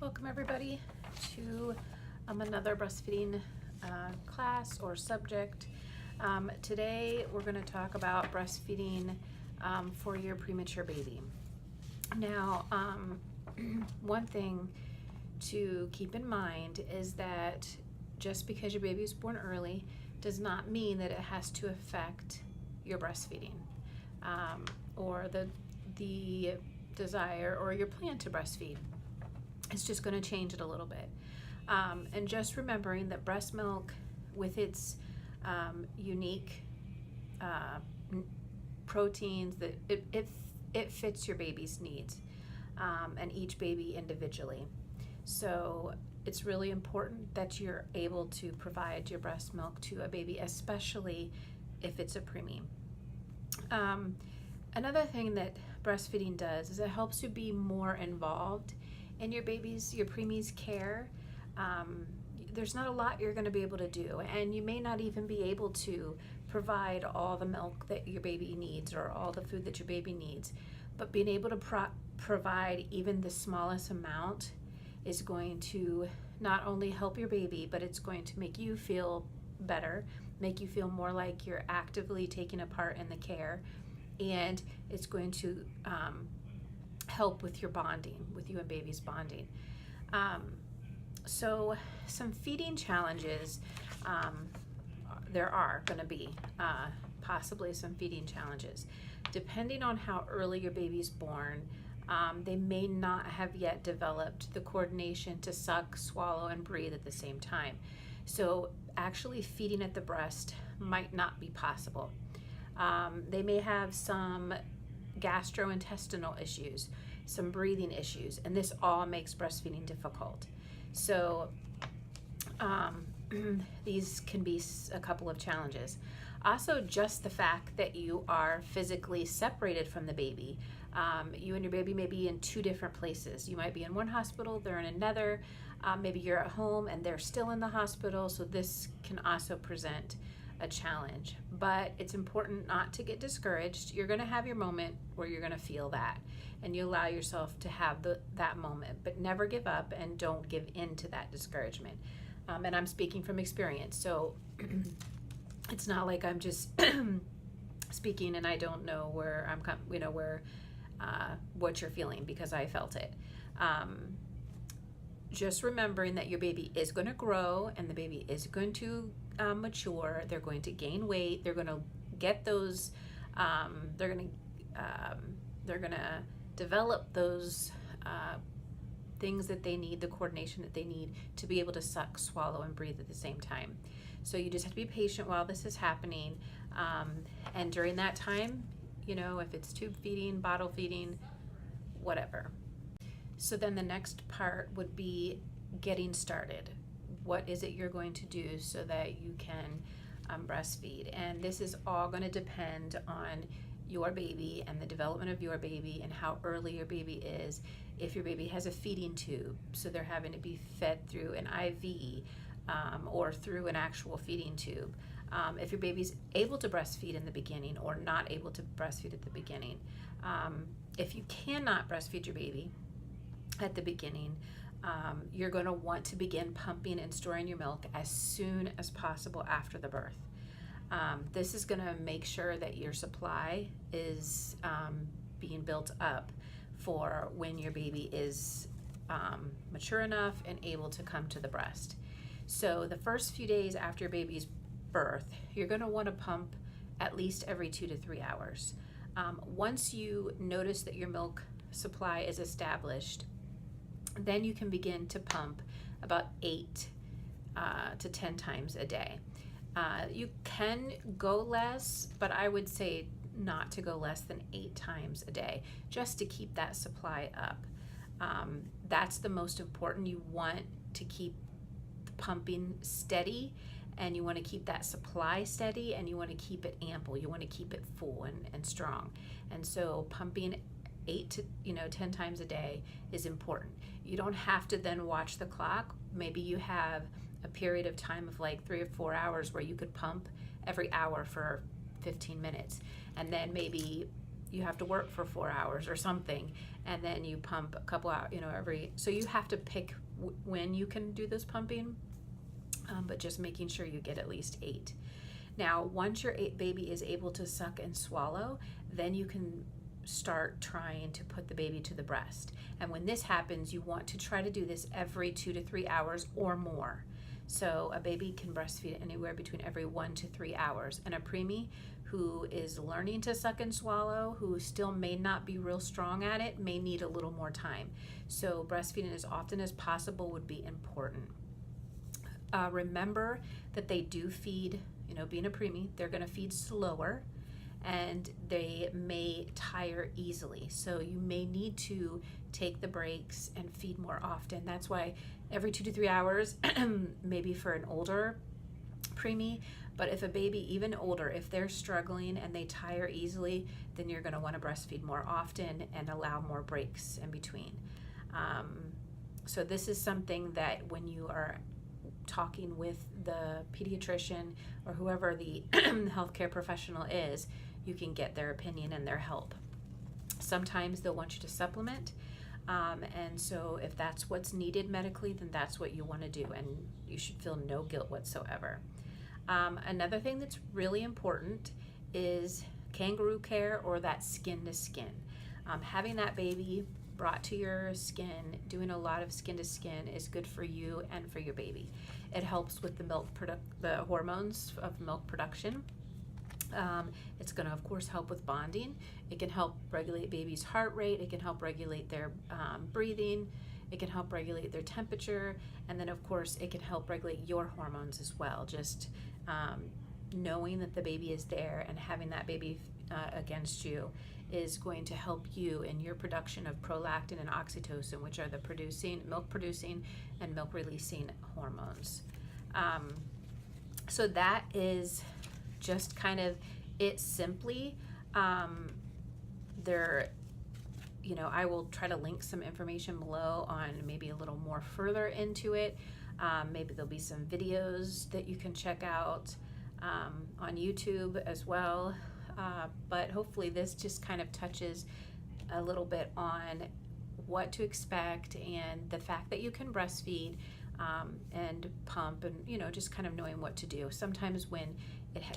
Welcome everybody to another breastfeeding class or subject. Today we're going to talk about breastfeeding for your premature baby. Now, one thing to keep in mind is that just because your baby is born early does not mean that it has to affect your breastfeeding or the desire or your plan to breastfeed. It's just going to change it a little bit. And just remembering that breast milk, with its unique proteins, that it fits your baby's needs and each baby individually. So it's really important that you're able to provide your breast milk to a baby, especially if it's a preemie. Another thing that breastfeeding does is it helps you be more involved in your preemie's care. There's not a lot you're going to be able to do, and you may not even be able to provide all the milk that your baby needs or all the food that your baby needs, but being able to provide even the smallest amount is going to not only help your baby, but it's going to make you feel better, make you feel more like you're actively taking a part in the care, and it's going to help with your bonding, with you and baby's bonding. So some feeding challenges, there are going to be possibly some feeding challenges. Depending on how early your baby's born, they may not have yet developed the coordination to suck, swallow, and breathe at the same time. So actually feeding at the breast might not be possible. They may have some gastrointestinal issues, some breathing issues, and this all makes breastfeeding difficult. So these can be a couple of challenges. Also, just the fact that you are physically separated from the baby. You and your baby may be in two different places. You might be in one hospital, they're in another. Maybe you're at home and they're still in the hospital, so this can also present a challenge. But it's important not to get discouraged. You're going to have your moment where you're going to feel that, and you allow yourself to have that moment, but never give up and don't give in to that discouragement. And I'm speaking from experience, so it's not like I'm just speaking and I don't know where what you're feeling, because I felt it. Just remembering that your baby is going to grow and the baby is going to mature. They're going to gain weight. They're going to get those. They're going to develop those things that they need, the coordination that they need to be able to suck, swallow, and breathe at the same time. So you just have to be patient while this is happening. And during that time, if it's tube feeding, bottle feeding, whatever. So then the next part would be getting started. What is it you're going to do so that you can breastfeed? And this is all going to depend on your baby and the development of your baby and how early your baby is. If your baby has a feeding tube, so they're having to be fed through an IV or through an actual feeding tube. If your baby's able to breastfeed in the beginning or not able to breastfeed at the beginning. If you cannot breastfeed your baby at the beginning, you're going to want to begin pumping and storing your milk as soon as possible after the birth. This is going to make sure that your supply is being built up for when your baby is mature enough and able to come to the breast. So the first few days after your baby's birth, you're going to want to pump at least every 2 to 3 hours. Once you notice that your milk supply is established, then you can begin to pump about 8 to 10 times a day. You can go less, but I would say not to go less than 8 times a day, just to keep that supply up. That's the most important. You want to keep the pumping steady, and you want to keep that supply steady, and you want to keep it ample. You want to keep it full and strong. And so pumping 8 to 10 times a day is important. You don't have to then watch the clock. Maybe you have a period of time of like 3 or 4 hours where you could pump every hour for 15 minutes, and then maybe you have to work for 4 hours or something, and then you pump a couple hours, you know, so you have to pick when you can do this pumping, but just making sure you get at least 8. Now, once your baby is able to suck and swallow, then you can start trying to put the baby to the breast. And when this happens, you want to try to do this every 2 to 3 hours or more. So a baby can breastfeed anywhere between every 1 to 3 hours. And a preemie who is learning to suck and swallow, who still may not be real strong at it, may need a little more time. So breastfeeding as often as possible would be important. Remember that they do feed, you know, being a preemie, they're going to feed slower, and they may tire easily. So you may need to take the breaks and feed more often. That's why every 2 to 3 hours, maybe for an older preemie, but if a baby even older, if they're struggling and they tire easily, then you're going to want to breastfeed more often and allow more breaks in between. So this is something that when you are talking with the pediatrician or whoever the healthcare professional is, you can get their opinion and their help. Sometimes they'll want you to supplement, and so if that's what's needed medically, then that's what you want to do, and you should feel no guilt whatsoever. Another thing that's really important is kangaroo care, or that skin to skin. Having that baby brought to your skin, doing a lot of skin to skin is good for you and for your baby. It helps with the hormones of milk production. It's going to, of course, help with bonding. It can help regulate baby's heart rate. It can help regulate their breathing. It can help regulate their temperature. And then, of course, it can help regulate your hormones as well. Just knowing that the baby is there and having that baby against you is going to help you in your production of prolactin and oxytocin, which are the milk producing and milk releasing hormones. So that is just kind of it simply. You know, I will try to link some information below on maybe a little more further into it. Maybe there'll be some videos that you can check out on YouTube as well. But hopefully this just kind of touches a little bit on what to expect and the fact that you can breastfeed and pump, and, you know, just kind of knowing what to do. Sometimes when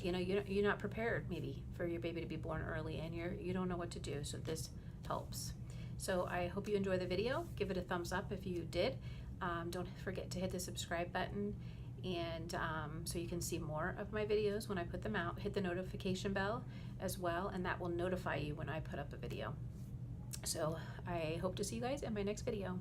you're not prepared maybe for your baby to be born early, and you don't know what to do, so this helps. So I hope you enjoy the video. Give it a thumbs up if you did. Don't forget to hit the subscribe button, and so you can see more of my videos when I put them out. Hit the notification bell as well, and that will notify you when I put up a video. So I hope to see you guys in my next video.